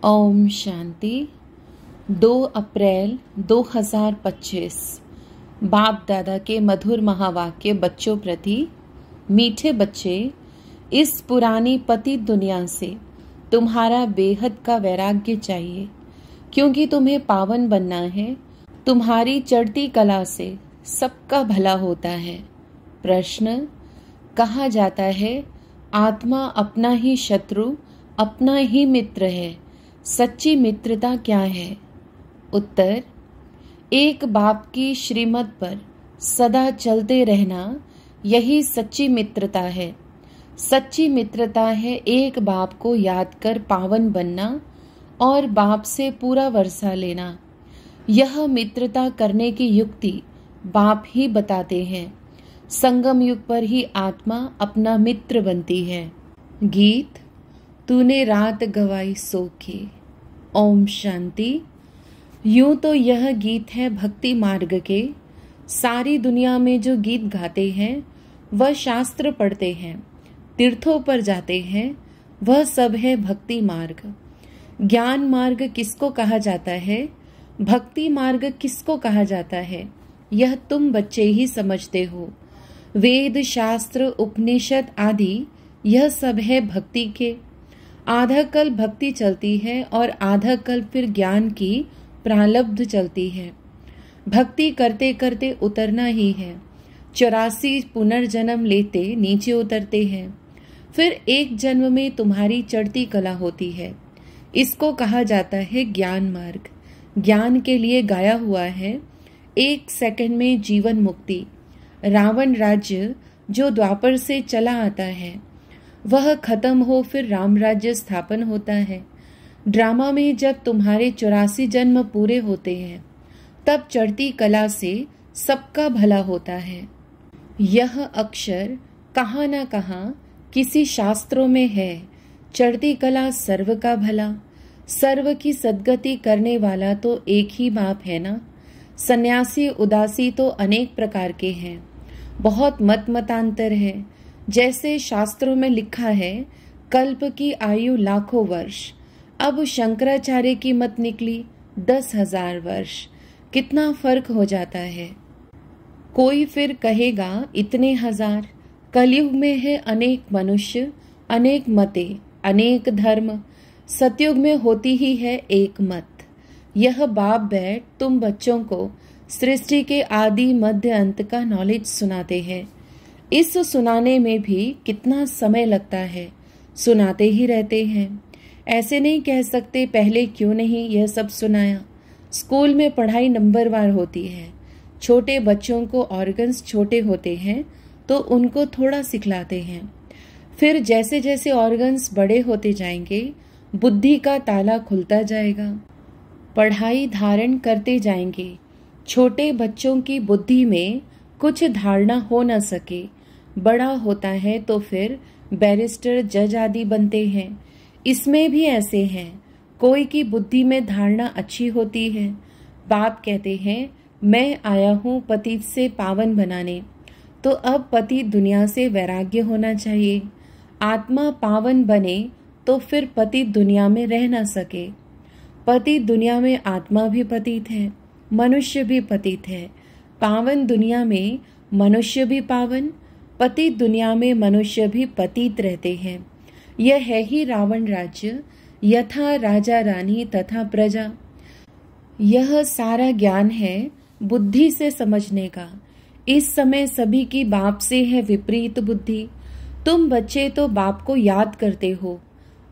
ओम शांति। 2 अप्रैल 2025 बाप दादा के मधुर महावाक्य बच्चों प्रति। मीठे बच्चे, इस पुरानी पतित दुनिया से तुम्हारा बेहद का वैराग्य चाहिए, क्योंकि तुम्हें पावन बनना है। तुम्हारी चढ़ती कला से सबका भला होता है। प्रश्न, कहा जाता है आत्मा अपना ही शत्रु अपना ही मित्र है। सच्ची मित्रता क्या है? उत्तर, एक बाप की श्रीमत पर सदा चलते रहना, यही सच्ची मित्रता है। सच्ची मित्रता है एक बाप को याद कर पावन बनना और बाप से पूरा वर्षा लेना। यह मित्रता करने की युक्ति बाप ही बताते हैं। संगम युग पर ही आत्मा अपना मित्र बनती है। गीत, तूने रात गवाई सो के। ओम शांति। यूं तो यह गीत है भक्ति मार्ग के। सारी दुनिया में जो गीत गाते हैं वह शास्त्र पढ़ते हैं, तीर्थों पर जाते हैं, वह सब है भक्ति मार्ग। ज्ञान मार्ग किसको कहा जाता है, भक्ति मार्ग किसको कहा जाता है, यह तुम बच्चे ही समझते हो। वेद शास्त्र उपनिषद आदि यह सब है भक्ति के। आधा कल भक्ति चलती है और आधा कल फिर ज्ञान की प्रारब्ध चलती है। भक्ति करते करते उतरना ही है। 84 पुनर्जन्म लेते नीचे उतरते हैं। फिर एक जन्म में तुम्हारी चढ़ती कला होती है। इसको कहा जाता है ज्ञान मार्ग। ज्ञान के लिए गाया हुआ है 1 सेकंड में जीवन मुक्ति। रावण राज्य जो द्वापर से चला आता है वह खत्म हो फिर राम राज्य स्थापन होता है। ड्रामा में जब तुम्हारे 84 जन्म पूरे होते हैं तब चढ़ती कला से सबका भला होता है। यह अक्षर कहाँ न कहाँ किसी शास्त्रों में है। चढ़ती कला सर्व का भला। सर्व की सद्गति करने वाला तो एक ही बाप है ना। सन्यासी उदासी तो अनेक प्रकार के हैं। बहुत मत मतांतर है। जैसे शास्त्रों में लिखा है कल्प की आयु लाखों वर्ष, अब शंकराचार्य की मत निकली 10,000 वर्ष। कितना फर्क हो जाता है। कोई फिर कहेगा इतने हजार। कलयुग में है अनेक मनुष्य, अनेक मतें, अनेक धर्म। सतयुग में होती ही है एक मत। यह बाप बैठ तुम बच्चों को सृष्टि के आदि मध्य अंत का नॉलेज सुनाते हैं। इस सुनाने में भी कितना समय लगता है। सुनाते ही रहते हैं। ऐसे नहीं कह सकते पहले क्यों नहीं यह सब सुनाया। स्कूल में पढ़ाई नंबरवार होती है। छोटे बच्चों को ऑर्गन्स छोटे होते हैं तो उनको थोड़ा सिखलाते हैं। फिर जैसे जैसे ऑर्गन्स बड़े होते जाएंगे बुद्धि का ताला खुलता जाएगा। पढ़ाई धारण करते जाएंगे। छोटे बच्चों की बुद्धि में कुछ धारणा हो न सके, बड़ा होता है तो फिर बैरिस्टर जज आदि बनते हैं। इसमें भी ऐसे हैं। कोई की बुद्धि में धारणा अच्छी होती है। बाप कहते हैं मैं आया हूँ पतित से पावन बनाने। तो अब पतित दुनिया से वैराग्य होना चाहिए। आत्मा पावन बने तो फिर पतित दुनिया में रह न सके। पतित दुनिया में आत्मा भी पतित है, मनुष्य भी पतित है। पावन दुनिया में मनुष्य भी पावन, पतित दुनिया में मनुष्य भी पतित रहते हैं। यह है ही रावण राज्य। यथा राजा रानी तथा प्रजा। यह सारा ज्ञान है बुद्धि से समझने का। इस समय सभी की बाप से है विपरीत बुद्धि। तुम बच्चे तो बाप को याद करते हो।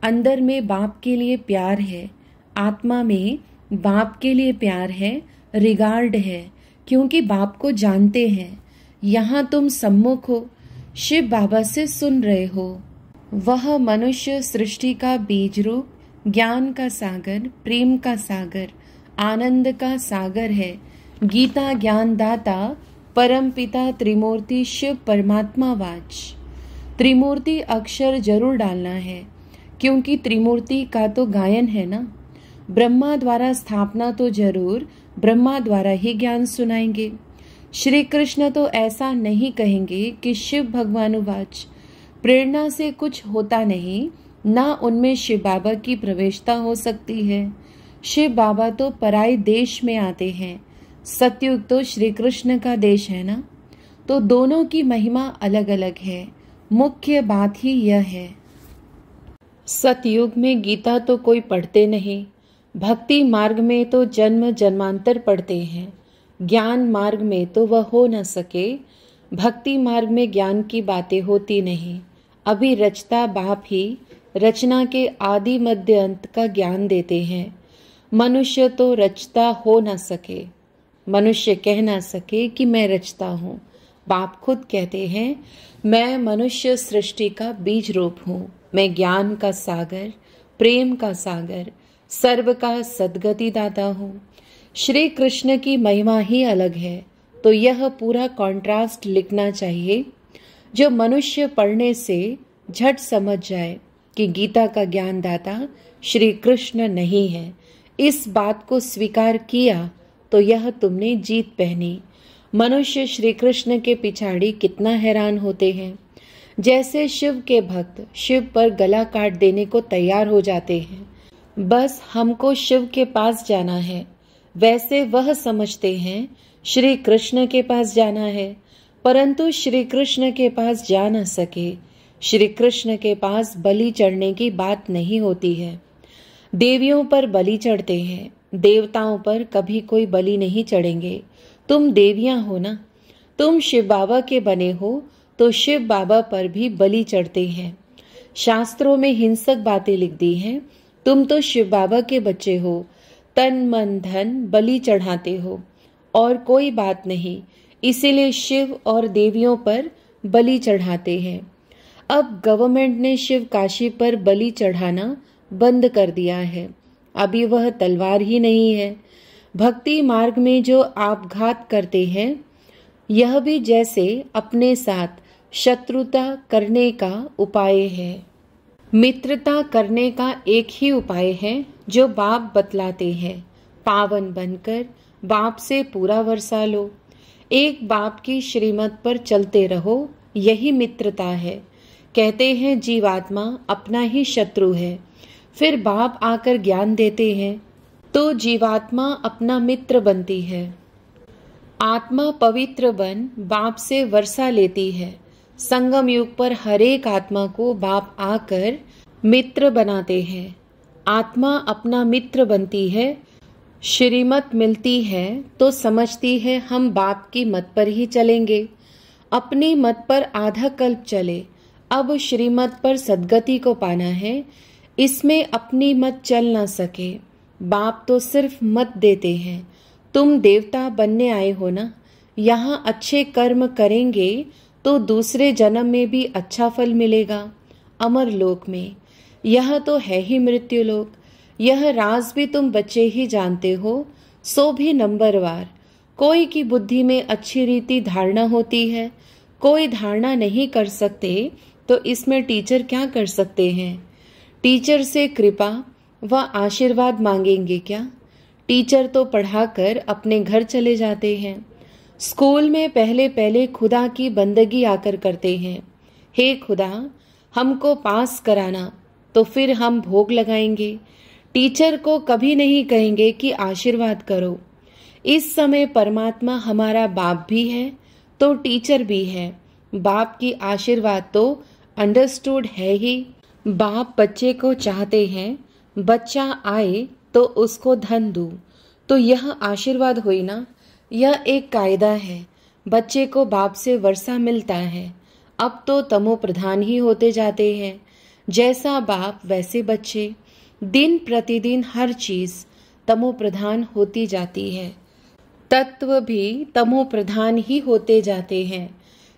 अंदर में बाप के लिए प्यार है। आत्मा में बाप के लिए प्यार है, रिगार्ड है, क्योंकि बाप को जानते हैं। यहाँ तुम सम्मुख हो, शिव बाबा से सुन रहे हो। वह मनुष्य सृष्टि का बीज रूप, ज्ञान का सागर, प्रेम का सागर, आनंद का सागर है। गीता ज्ञान दाता परम पिता त्रिमूर्ति शिव परमात्मा वाच। त्रिमूर्ति अक्षर जरूर डालना है, क्योंकि त्रिमूर्ति का तो गायन है ना। ब्रह्मा द्वारा स्थापना तो जरूर ब्रह्मा द्वारा ही ज्ञान सुनाएंगे। श्री कृष्ण तो ऐसा नहीं कहेंगे कि शिव भगवानुवाच। प्रेरणा से कुछ होता नहीं, ना उनमें शिव बाबा की प्रवेशता हो सकती है। शिव बाबा तो पराये देश में आते हैं, सतयुग तो श्री कृष्ण का देश है ना, तो दोनों की महिमा अलग अलग है। मुख्य बात ही यह है। सतयुग में गीता तो कोई पढ़ते नहीं, भक्ति मार्ग में तो जन्म जन्मांतर पढ़ते हैं, ज्ञान मार्ग में तो वह हो न सके। भक्ति मार्ग में ज्ञान की बातें होती नहीं। अभी रचता बाप ही रचना के आदि मध्य अंत का ज्ञान देते हैं। मनुष्य तो रचता हो न सके, मनुष्य कह ना सके कि मैं रचता हूँ। बाप खुद कहते हैं, मैं मनुष्य सृष्टि का बीज रूप हूँ। मैं ज्ञान का सागर, प्रेम का सागर, सर्व का सद्गति दाता हूँ। श्री कृष्ण की महिमा ही अलग है। तो यह पूरा कॉन्ट्रास्ट लिखना चाहिए, जो मनुष्य पढ़ने से झट समझ जाए कि गीता का ज्ञान दाता श्री कृष्ण नहीं है। इस बात को स्वीकार किया तो यह तुमने जीत पहनी। मनुष्य श्री कृष्ण के पिछाड़ी कितना हैरान होते हैं। जैसे शिव के भक्त शिव पर गला काट देने को तैयार हो जाते हैं, बस हमको शिव के पास जाना है, वैसे वह समझते हैं श्री कृष्ण के पास जाना है, परंतु श्री कृष्ण के पास जा न सके। श्री कृष्ण के पास बलि चढ़ने की बात नहीं होती है। देवियों पर बलि चढ़ते हैं, देवताओं पर कभी कोई बलि नहीं चढ़ेंगे। तुम देवियां हो ना, तुम शिव बाबा के बने हो, तो शिव बाबा पर भी बलि चढ़ते हैं। शास्त्रों में हिंसक बातें लिख दी हैं। तुम तो शिव बाबा के बच्चे हो, तन मन धन बलि चढ़ाते हो, और कोई बात नहीं, इसीलिए शिव और देवियों पर बलि चढ़ाते हैं। अब गवर्नमेंट ने शिव काशी पर बलि चढ़ाना बंद कर दिया है। अभी वह तलवार ही नहीं है। भक्ति मार्ग में जो आपघात करते हैं, यह भी जैसे अपने साथ शत्रुता करने का उपाय है। मित्रता करने का एक ही उपाय है जो बाप बतलाते हैं। पावन बनकर बाप से पूरा वर्षा लो, एक बाप की श्रीमत पर चलते रहो, यही मित्रता है। कहते हैं जीवात्मा अपना ही शत्रु है, फिर बाप आकर ज्ञान देते हैं तो जीवात्मा अपना मित्र बनती है। आत्मा पवित्र बन बाप से वर्षा लेती है। संगम युग पर हर एक आत्मा को बाप आकर मित्र बनाते हैं। आत्मा अपना मित्र बनती है। श्रीमत मिलती है तो समझती है हम बाप की मत पर ही चलेंगे। अपनी मत पर आधा कल्प चले, अब श्रीमत पर सद्गति को पाना है। इसमें अपनी मत चल ना सके। बाप तो सिर्फ मत देते हैं। तुम देवता बनने आए हो ना, यहाँ अच्छे कर्म करेंगे तो दूसरे जन्म में भी अच्छा फल मिलेगा। अमर लोक में यह तो है ही मृत्यु लोक। यह राज भी तुम बच्चे ही जानते हो, सो भी नंबरवार। कोई की बुद्धि में अच्छी रीति धारणा होती है, कोई धारणा नहीं कर सकते, तो इसमें टीचर क्या कर सकते हैं। टीचर से कृपा व आशीर्वाद मांगेंगे क्या। टीचर तो पढ़ाकर अपने घर चले जाते हैं। स्कूल में पहले पहले खुदा की बंदगी आकर करते हैं। हे खुदा, हमको पास कराना, तो फिर हम भोग लगाएंगे। टीचर को कभी नहीं कहेंगे कि आशीर्वाद करो। इस समय परमात्मा हमारा बाप भी है तो टीचर भी है। बाप की आशीर्वाद तो अंडरस्टूड है ही। बाप बच्चे को चाहते हैं बच्चा आए तो उसको धन दूं, तो यह आशीर्वाद हुई ना। यह एक कायदा है। बच्चे को बाप से वर्षा मिलता है। अब तो तमो प्रधान ही होते जाते हैं। जैसा बाप वैसे बच्चे। दिन प्रतिदिन हर चीज तमो प्रधान होती जाती है। तत्व भी तमो प्रधान ही होते जाते हैं।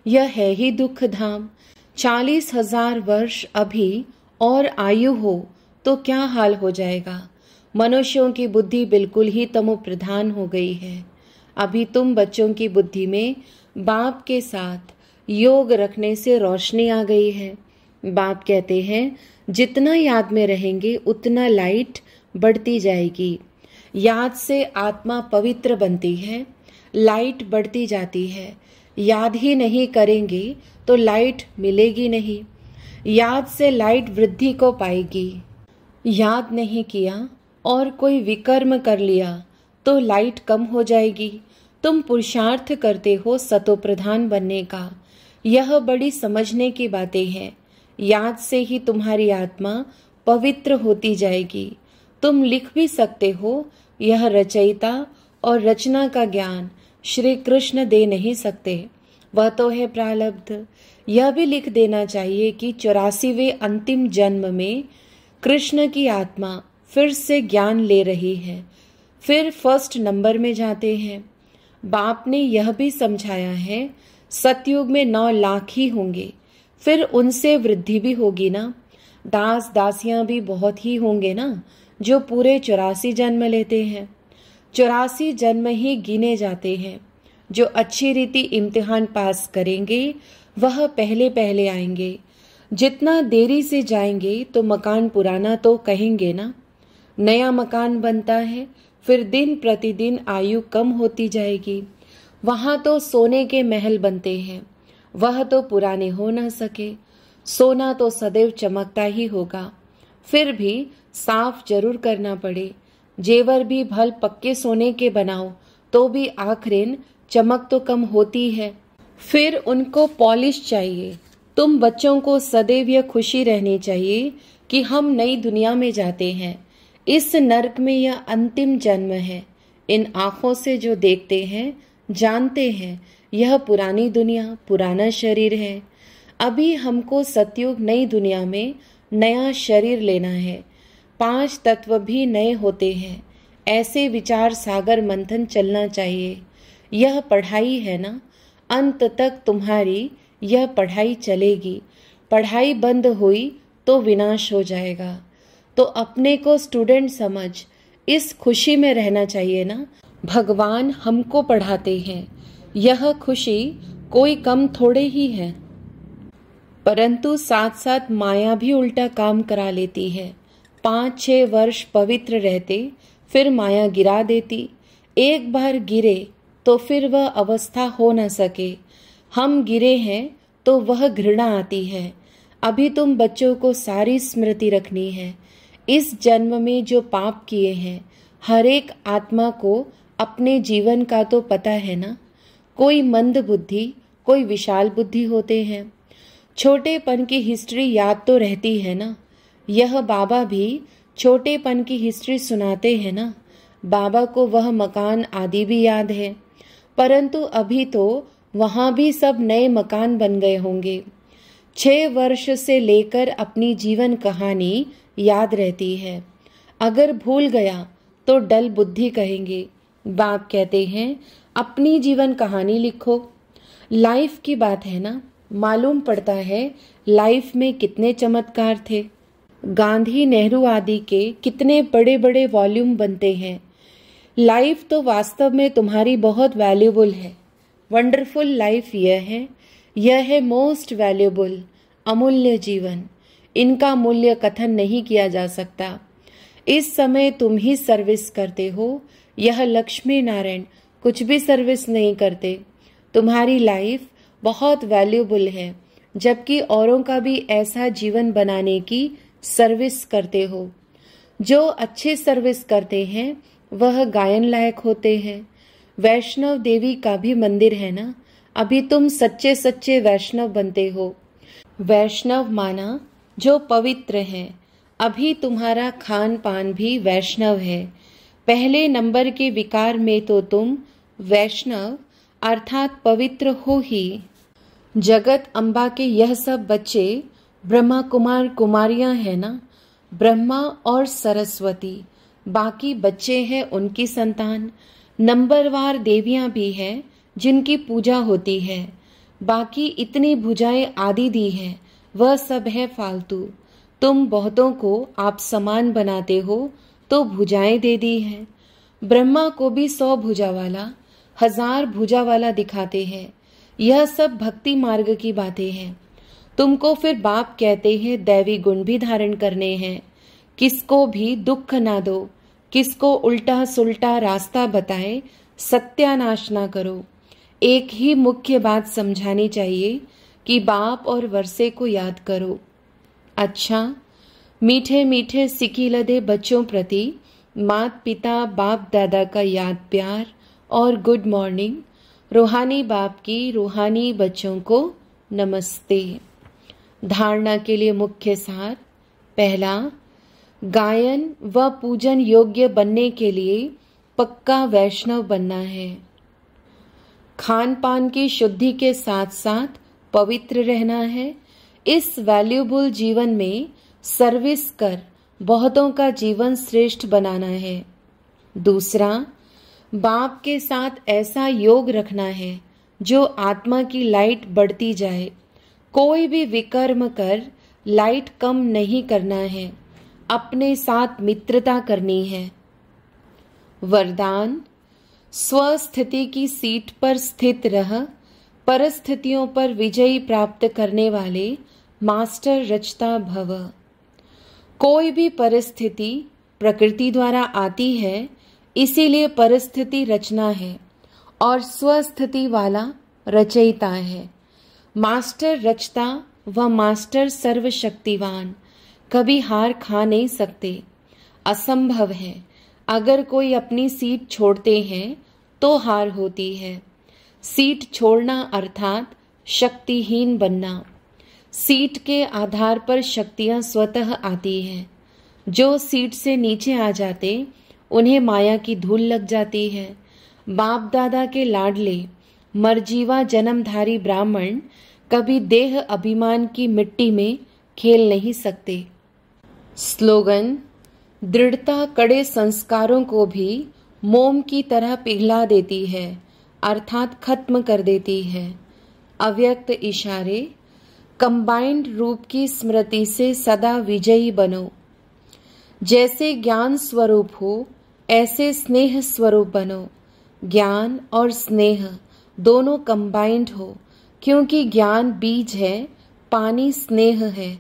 यह है ही दुख धाम। 40,000 वर्ष अभी और आयु हो तो क्या हाल हो जाएगा। मनुष्यों की बुद्धि बिल्कुल ही तमो प्रधान हो गई है। अभी तुम बच्चों की बुद्धि में बाप के साथ योग रखने से रोशनी आ गई है। बाप कहते हैं जितना याद में रहेंगे उतना लाइट बढ़ती जाएगी। याद से आत्मा पवित्र बनती है, लाइट बढ़ती जाती है। याद ही नहीं करेंगे तो लाइट मिलेगी नहीं। याद से लाइट वृद्धि को पाएगी। याद नहीं किया और कोई विकर्म कर लिया तो लाइट कम हो जाएगी। तुम पुरुषार्थ करते हो सतो प्रधान बनने का। यह बड़ी समझने की बातें हैं। याद से ही तुम्हारी आत्मा पवित्र होती जाएगी। तुम लिख भी सकते हो, यह रचयिता और रचना का ज्ञान श्री कृष्ण दे नहीं सकते, वह तो है प्रारब्ध। यह भी लिख देना चाहिए कि 84वें अंतिम जन्म में कृष्ण की आत्मा फिर से ज्ञान ले रही है, फिर फर्स्ट नंबर में जाते हैं। बाप ने यह भी समझाया है, सतयुग में 9 लाख ही होंगे, फिर उनसे वृद्धि भी होगी ना। दास दासियां भी बहुत ही होंगे ना, जो पूरे 84 जन्म लेते हैं। 84 जन्म ही गिने जाते हैं। जो अच्छी रीति इम्तिहान पास करेंगे वह पहले पहले आएंगे। जितना देरी से जाएंगे तो मकान पुराना तो कहेंगे ना। नया मकान बनता है, फिर दिन प्रतिदिन आयु कम होती जाएगी। वहां तो सोने के महल बनते हैं, वह तो पुराने हो न सके। सोना तो सदैव चमकता ही होगा, फिर भी साफ जरूर करना पड़े। जेवर भी भल पक्के सोने के बनाओ तो भी आखिर चमक तो कम होती है, फिर उनको पॉलिश चाहिए। तुम बच्चों को सदैव यह खुशी रहनी चाहिए कि हम नई दुनिया में जाते हैं। इस नरक में यह अंतिम जन्म है। इन आंखों से जो देखते हैं जानते हैं यह पुरानी दुनिया, पुराना शरीर है। अभी हमको सतयुग नई दुनिया में नया शरीर लेना है। 5 तत्व भी नए होते हैं। ऐसे विचार सागर मंथन चलना चाहिए। यह पढ़ाई है ना, अंत तक तुम्हारी यह पढ़ाई चलेगी। पढ़ाई बंद हुई तो विनाश हो जाएगा। तो अपने को स्टूडेंट समझ इस खुशी में रहना चाहिए ना। भगवान हमको पढ़ाते हैं, यह खुशी कोई कम थोड़े ही है। परंतु साथ साथ माया भी उल्टा काम करा लेती है। 5-6 वर्ष पवित्र रहते, फिर माया गिरा देती। एक बार गिरे तो फिर वह अवस्था हो न सके। हम गिरे हैं तो वह घृणा आती है। अभी तुम बच्चों को सारी स्मृति रखनी है। इस जन्म में जो पाप किए हैं, हर एक आत्मा को अपने जीवन का तो पता है ना। कोई मंद बुद्धि, कोई विशाल बुद्धि होते हैं। छोटेपन की हिस्ट्री याद तो रहती है ना। यह बाबा भी छोटेपन की हिस्ट्री सुनाते हैं ना। बाबा को वह मकान आदि भी याद है, परंतु अभी तो वहां भी सब नए मकान बन गए होंगे। 6 वर्ष से लेकर अपनी जीवन कहानी याद रहती है। अगर भूल गया तो डल बुद्धि कहेंगे। बाप कहते हैं अपनी जीवन कहानी लिखो। लाइफ की बात है ना। मालूम पड़ता है लाइफ में कितने चमत्कार थे। गांधी, नेहरू आदि के कितने बड़े बड़े वॉल्यूम बनते हैं। लाइफ तो वास्तव में तुम्हारी बहुत वैल्यूबल है। वंडरफुल लाइफ यह है मोस्ट वैल्यूबल, अमूल्य जीवन। इनका मूल्य कथन नहीं किया जा सकता। इस समय तुम ही सर्विस करते हो, यह लक्ष्मी नारायण कुछ भी सर्विस नहीं करते। तुम्हारी लाइफ बहुत वैल्यूबल है, जबकि औरों का भी ऐसा जीवन बनाने की सर्विस करते हो। जो अच्छे सर्विस करते हैं वह गायन लायक होते हैं। वैष्णव देवी का भी मंदिर है ना। अभी तुम सच्चे सच्चे वैष्णव बनते हो। वैष्णव माना जो पवित्र है। अभी तुम्हारा खान पान भी वैष्णव है। पहले नंबर के विकार में तो तुम वैष्णव अर्थात पवित्र हो ही। जगत अम्बा के यह सब बच्चे ब्रह्मा कुमार कुमारियां हैं ना। ब्रह्मा और सरस्वती बाकी बच्चे हैं उनकी संतान। नंबरवार देवियां भी हैं जिनकी पूजा होती है। बाकी इतनी भुजाएं आदि दी हैं, वह सब है फालतू। तुम बहुतों को आप समान बनाते हो तो भुजाएं दे दी हैं। ब्रह्मा को भी 100 भुजा वाला, 1000 भुजा वाला दिखाते हैं। यह सब भक्ति मार्ग की बातें हैं। तुमको फिर बाप कहते हैं दैवी गुण भी धारण करने हैं। किसको भी दुख ना दो, किसको उल्टा सुल्टा रास्ता बताए सत्यानाश ना करो। एक ही मुख्य बात समझानी चाहिए कि बाप और वर्षे को याद करो। अच्छा, मीठे मीठे सिकीलदे बच्चों प्रति माता पिता बाप दादा का याद प्यार और गुड मॉर्निंग। रूहानी बाप की रूहानी बच्चों को नमस्ते। धारणा के लिए मुख्य सार। पहला, गायन व पूजन योग्य बनने के लिए पक्का वैष्णव बनना है। खान पान की शुद्धि के साथ साथ पवित्र रहना है। इस वैल्यूबल जीवन में सर्विस कर बहुतों का जीवन श्रेष्ठ बनाना है। दूसरा, बाप के साथ ऐसा योग रखना है जो आत्मा की लाइट बढ़ती जाए। कोई भी विकर्म कर लाइट कम नहीं करना है, अपने साथ मित्रता करनी है। वरदान, स्वस्थिति की सीट पर स्थित रह परिस्थितियों पर विजयी प्राप्त करने वाले मास्टर रचता भव। कोई भी परिस्थिति प्रकृति द्वारा आती है, इसीलिए परिस्थिति रचना है और स्वस्थिति वाला रचयिता है। मास्टर रचता व मास्टर सर्वशक्तिवान कभी हार खा नहीं सकते, असंभव है। अगर कोई अपनी सीट छोड़ते हैं तो हार होती है। सीट छोड़ना अर्थात शक्तिहीन बनना। सीट के आधार पर शक्तियां स्वतः आती हैं। जो सीट से नीचे आ जाते उन्हें माया की धूल लग जाती है। बाप दादा के लाडले मरजीवा जन्मधारी ब्राह्मण कभी देह अभिमान की मिट्टी में खेल नहीं सकते। स्लोगन, दृढ़ता कड़े संस्कारों को भी मोम की तरह पिघला देती है, अर्थात खत्म कर देती है। अव्यक्त इशारे, कंबाइंड रूप की स्मृति से सदा विजयी बनो। जैसे ज्ञान स्वरूप हो ऐसे स्नेह स्वरूप बनो। ज्ञान और स्नेह दोनों कंबाइंड हो, क्योंकि ज्ञान बीज है, पानी स्नेह है।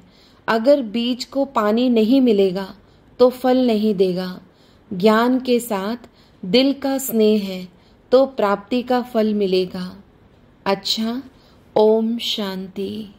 अगर बीज को पानी नहीं मिलेगा तो फल नहीं देगा। ज्ञान के साथ दिल का स्नेह है तो प्राप्ति का फल मिलेगा। अच्छा, ओम शांति।